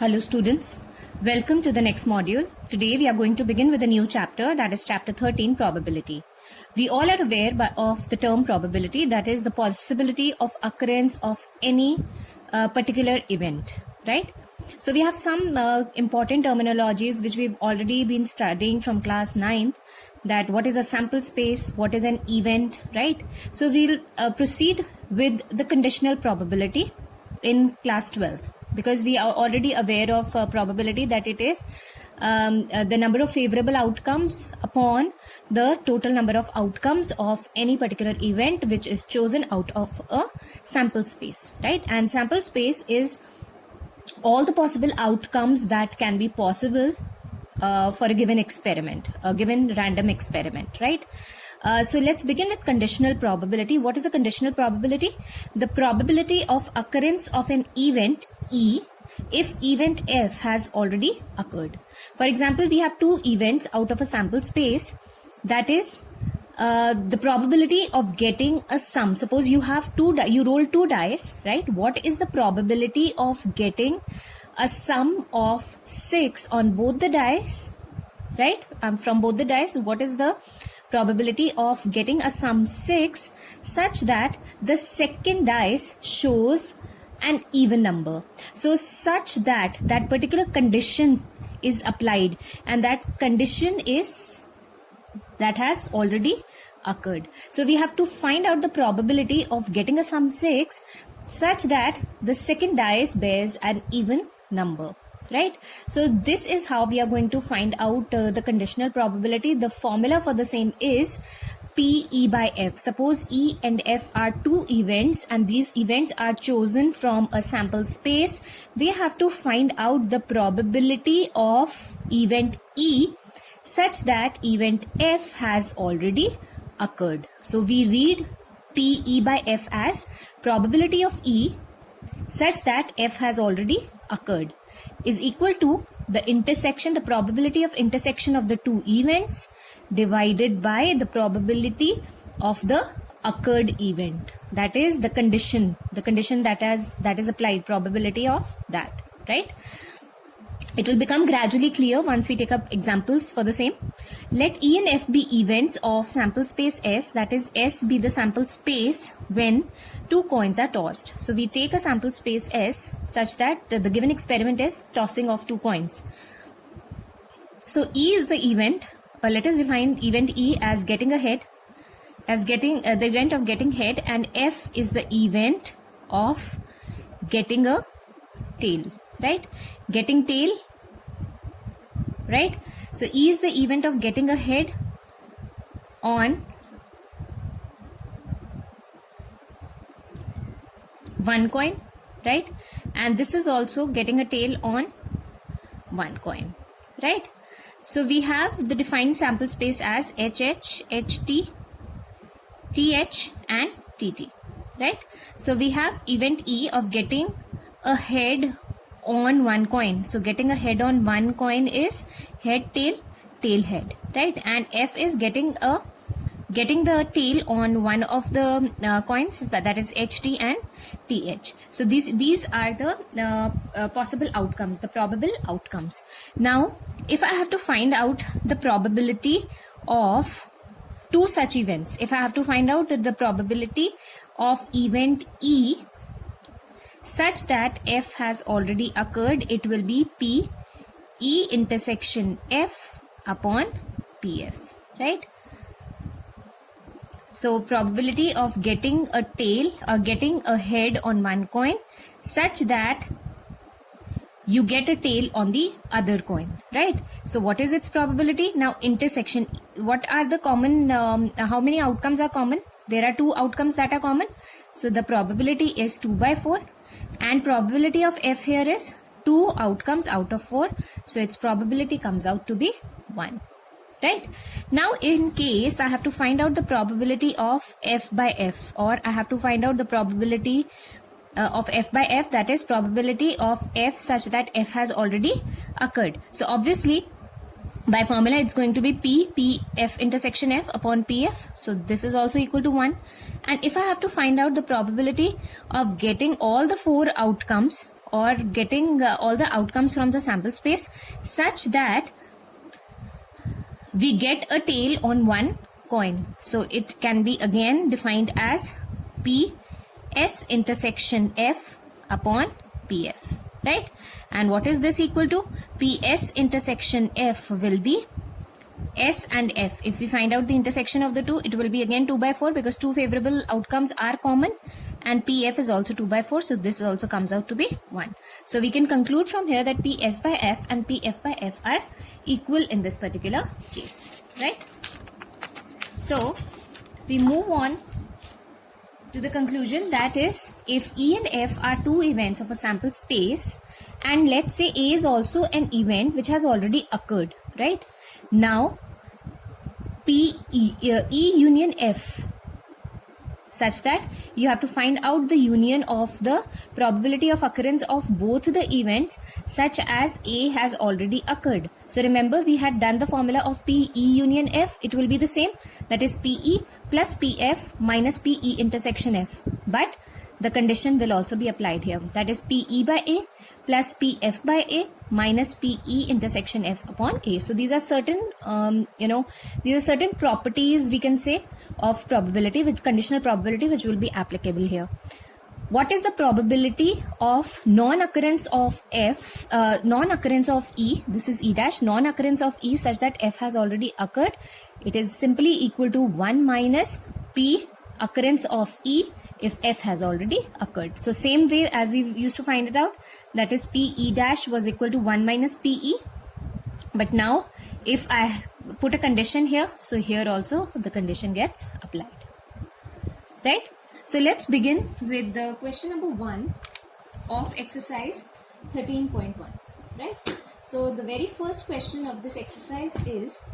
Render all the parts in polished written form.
Hello students, welcome to the next module. Today we are going to begin with a new chapter, that is chapter 13, probability. We all are aware of the term probability, that is the possibility of occurrence of any particular event, right? So we have some important terminologies which we've already been studying from class 9th, that what is a sample space, what is an event, right? So we'll proceed with the conditional probability in class 12th. Because we are already aware of probability, that it is the number of favorable outcomes upon the total number of outcomes of any particular event which is chosen out of a sample space, right? And sample space is all the possible outcomes that can be possible for a given experiment, a given random experiment, right? So let's begin with conditional probability. What is a conditional probability? The probability of occurrence of an event E if event F has already occurred. For example, we have two events out of a sample space. That is the probability of getting a sum. Suppose you have you roll two dice, right? What is the probability of getting a sum of 6 on both the dice, right? From both the dice, what is the probability of getting a sum 6 such that the second dice shows an even number? So such that that particular condition is applied, and that condition is that has already occurred. So we have to find out the probability of getting a sum 6 such that the second dice bears an even number, right? So this is how we are going to find out the conditional probability. The formula for the same is P by F. Suppose E and F are two events and these events are chosen from a sample space. We have to find out the probability of event E such that event F has already occurred. So we read P by F as probability of E such that F has already occurred is equal to the intersection, the probability of intersection of the two events divided by the probability of the occurred event. That is the condition that is applied, probability of that, right? It will become gradually clear once we take up examples for the same. Let E and F be events of sample space S, that is S be the sample space when two coins are tossed. So we take a sample space S such that the given experiment is tossing of two coins. So E is the event. Let us define event E as getting a head, as getting the event of getting head, and F is the event of getting a tail, right? Getting tail, right? So E is the event of getting a head on one coin, right? And this is also getting a tail on one coin, right? So we have the defined sample space as HH, HT, TH and TT, right? So we have event E of getting a head on one coin. So getting a head on one coin is head, tail, tail, head, right? And F is getting the tail on one of the coins, that is HT and TH. So these are the possible outcomes, the probable outcomes. Now, if I have to find out the probability of two such events, if I have to find out the probability of event E such that F has already occurred, it will be P E intersection F upon PF, right? So probability of getting a tail or getting a head on one coin such that you get a tail on the other coin, right? So what is its probability? Now intersection, what are the common, how many outcomes are common? There are two outcomes that are common. So the probability is 2 by 4 and probability of F here is 2 outcomes out of 4. So its probability comes out to be 1. Right? Now in case I have to find out the probability of F by F, or I have to find out the probability of F by F, that is probability of F such that F has already occurred. So obviously by formula it's going to be P F intersection F upon PF. So this is also equal to 1. And if I have to find out the probability of getting all the 4 outcomes or getting all the outcomes from the sample space such that we get a tail on one coin. So it can be again defined as P S intersection F upon PF, right? And what is this equal to? PS intersection F will be S and F. If we find out the intersection of the two, it will be again 2 by 4 because two favorable outcomes are common, and PF is also 2 by 4, so this also comes out to be 1. So we can conclude from here that PS by F and PF by F are equal in this particular case, right? So we move on to the conclusion, that is, if E and F are two events of a sample space, and let's say A is also an event which has already occurred, right? Now E union F, such that you have to find out the union of the probability of occurrence of both the events such as A has already occurred. So remember, we had done the formula of PE union F. It will be the same, that is PE plus PF minus PE intersection F. But the condition will also be applied here, that is PE by A plus PF by A minus PE intersection F upon A. So these are certain, these are certain properties, we can say, of probability, which conditional probability, which will be applicable here. What is the probability of non-occurrence of F, non-occurrence of E? This is E dash, non-occurrence of E such that F has already occurred. It is simply equal to 1 minus P occurrence of E if F has already occurred. So same way as we used to find it out, that is PE dash was equal to 1 minus PE. But now if I put a condition here, so here also the condition gets applied, right? So let's begin with the question number 1 of exercise 13.1, right? So the very first question of this exercise is,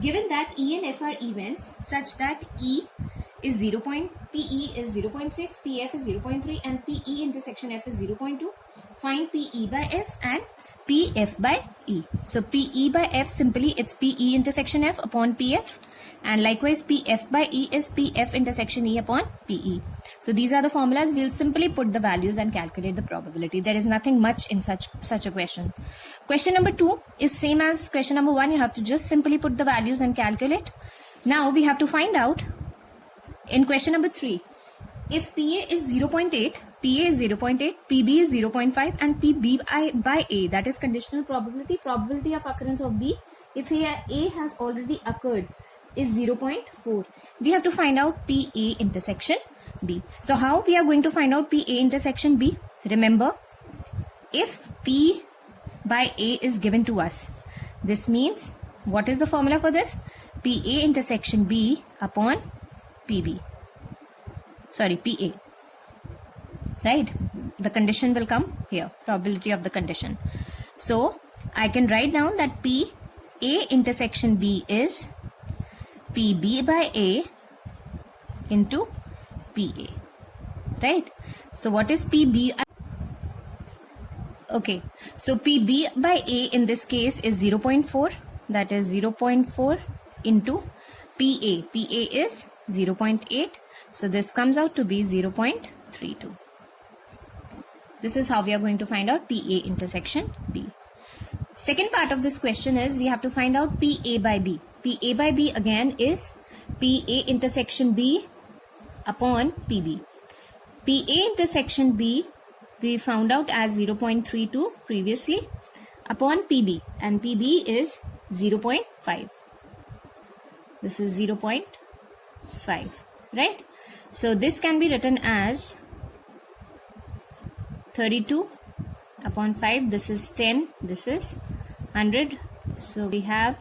given that E and F are events such that E is PE is 0.6, PF is 0.3 and PE intersection F is 0.2, find PE by F and PF by E. So PE by F, simply it's PE intersection F upon PF, and likewise PF by E is PF intersection E upon PE. So these are the formulas. We'll simply put the values and calculate the probability. There is nothing much in such a question. Question number 2 is same as question number 1. You have to just simply put the values and calculate. Now we have to find out in question number 3, if PA is 0.8, PA is 0.8, PB is 0.5 and PB by A, that is conditional probability, probability of occurrence of B if A has already occurred, is 0.4. We have to find out PA intersection B. So how we are going to find out PA intersection B? Remember, if P by A is given to us, this means, what is the formula for this? PA intersection B upon PB. Sorry, PA. Right? The condition will come here, probability of the condition. So I can write down that PA intersection B is PB by A into PA, right? So what is PB? Okay, so PB by A in this case is 0.4, that is 0.4 into PA. PA is 0.8, so this comes out to be 0.32. This is how we are going to find out PA intersection B. Second part of this question is, we have to find out PA by B. PA by B again is PA intersection B upon PB. PA intersection B we found out as 0.32 previously upon PB, and PB is 0.5. This is 0.5, right? So this can be written as 32 upon 5. This is 10. This is 100. So we have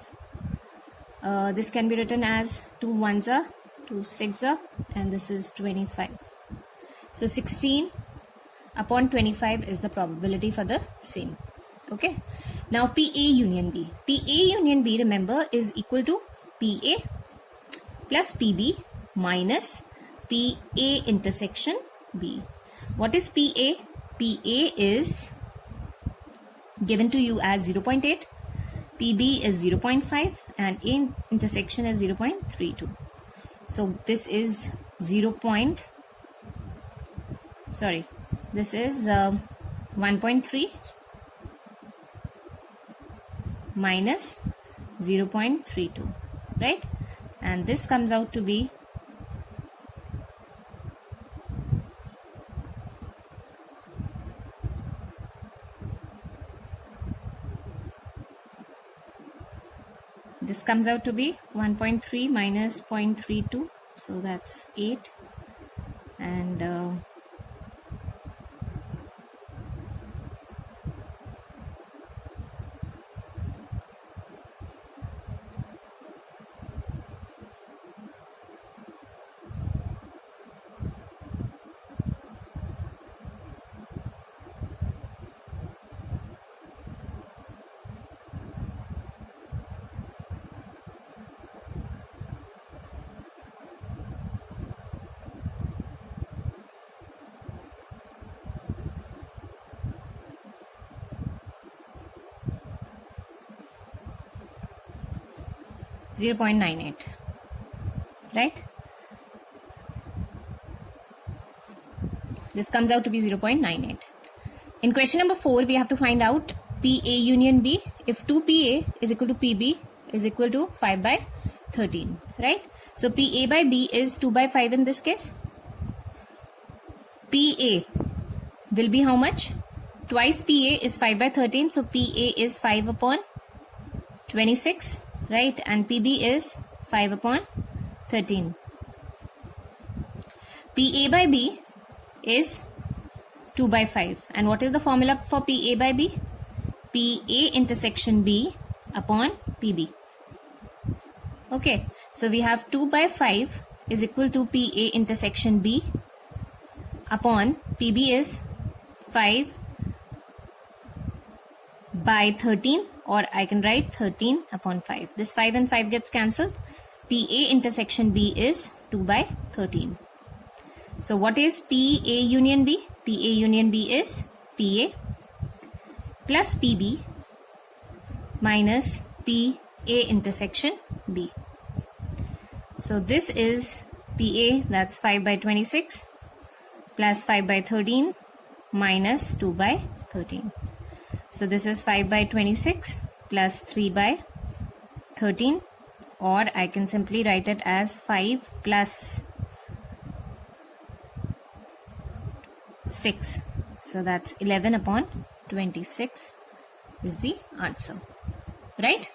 this can be written as 2 ones are 2 6s are, and this is 25. So 16 upon 25 is the probability for the same. Okay. Now PA union B. PA union B, remember, is equal to PA plus PB minus PA intersection B. What is PA? PA is given to you as 0.8, PB is 0.5 and A intersection is 0.32. So this is 0.32 sorry, this is 1.3 minus 0.32, right? And this comes out to be this comes out to be 1.3 minus 0.32, so that's 8, and 0.98, right? This comes out to be 0.98. In question number 4, we have to find out PA union B if 2PA is equal to PB is equal to 5 by 13, right? So PA by B is 2 by 5 in this case. PA will be how much? Twice PA is 5 by 13, so PA is 5 upon 26, right? And PB is 5 upon 13. PA by B is 2 by 5. And what is the formula for PA by B? PA intersection B upon PB. Okay, so we have 2 by 5 is equal to PA intersection B upon PB is 5 by 13, or I can write 13 upon 5. This 5 and 5 gets cancelled. PA intersection B is 2 by 13. So what is PA union B? PA union B is PA plus PB minus PA intersection B. So this is PA, that's 5 by 26 plus 5 by 13 minus 2 by 13. So this is 5 by 26 plus 3 by 13, or I can simply write it as 5 plus 6. So that's 11 upon 26 is the answer, right?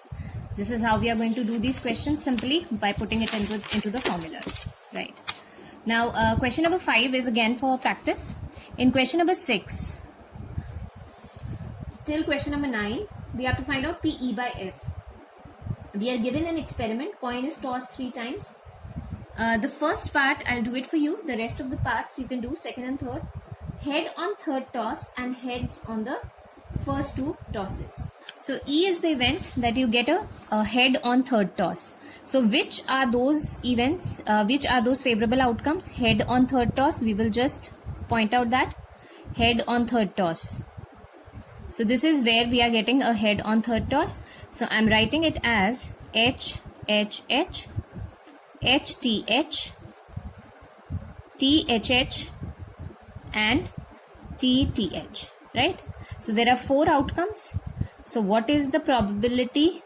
This is how we are going to do these questions, simply by putting it into the formulas, right? Now question number 5 is again for practice. In question number 6 till question number 9, we have to find out PE by F. We are given an experiment. Coin is tossed 3 times. The first part I'll do it for you. The rest of the parts you can do second and third. Head on third toss and heads on the first 2 tosses. So E is the event that you get a head on third toss. So which are those events, which are those favorable outcomes? Head on third toss, we will just point out that head on third toss. So this is where we are getting a head on third toss. So I'm writing it as H, H, H, H, T, H, T, H, H, and T, T, H, right? So there are 4 outcomes. So what is the probability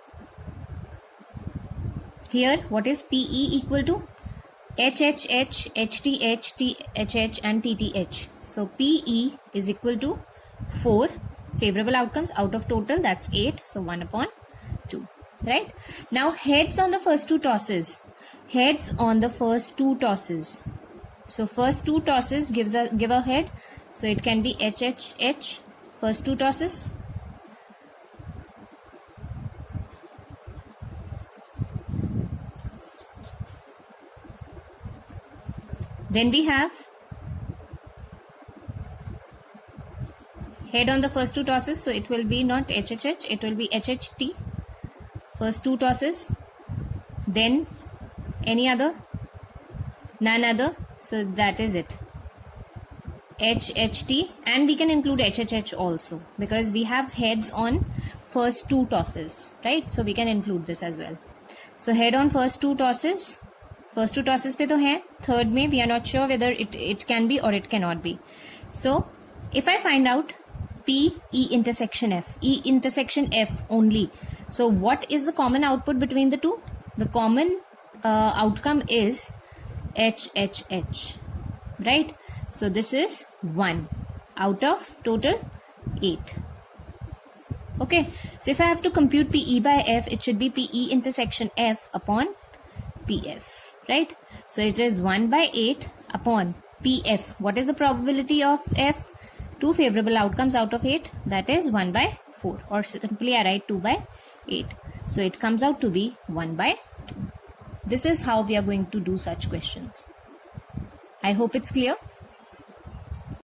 here? What is PE equal to? H, H, H, H, T, H, T, H, H, and T, T, H. So PE is equal to 4 favorable outcomes out of total, that's 8, so 1 upon 2, right? Now heads on the first 2 tosses. Heads on the first 2 tosses. So first 2 tosses give a head, so it can be H, H, H, first 2 tosses. Then we have head on the first 2 tosses, so it will be not HHH, it will be HHT, first 2 tosses. Then any other? None other, so that is it. HHT, and we can include HHH also because we have heads on first 2 tosses, right? So we can include this as well. So head on first 2 tosses. First 2 tosses पे तो है, third में we are not sure whether it can be or it cannot be. So if I find out P E intersection F only, so what is the common output between the two? The common outcome is H, right? So this is 1 out of total 8. Okay, so if I have to compute PE by F, it should be PE intersection F upon PF, right? So it is 1 by 8 upon PF. What is the probability of F? 2 favorable outcomes out of 8, that is 1 by 4, or simply I write 2 by 8. So it comes out to be 1 by 2. This is how we are going to do such questions. I hope it's clear.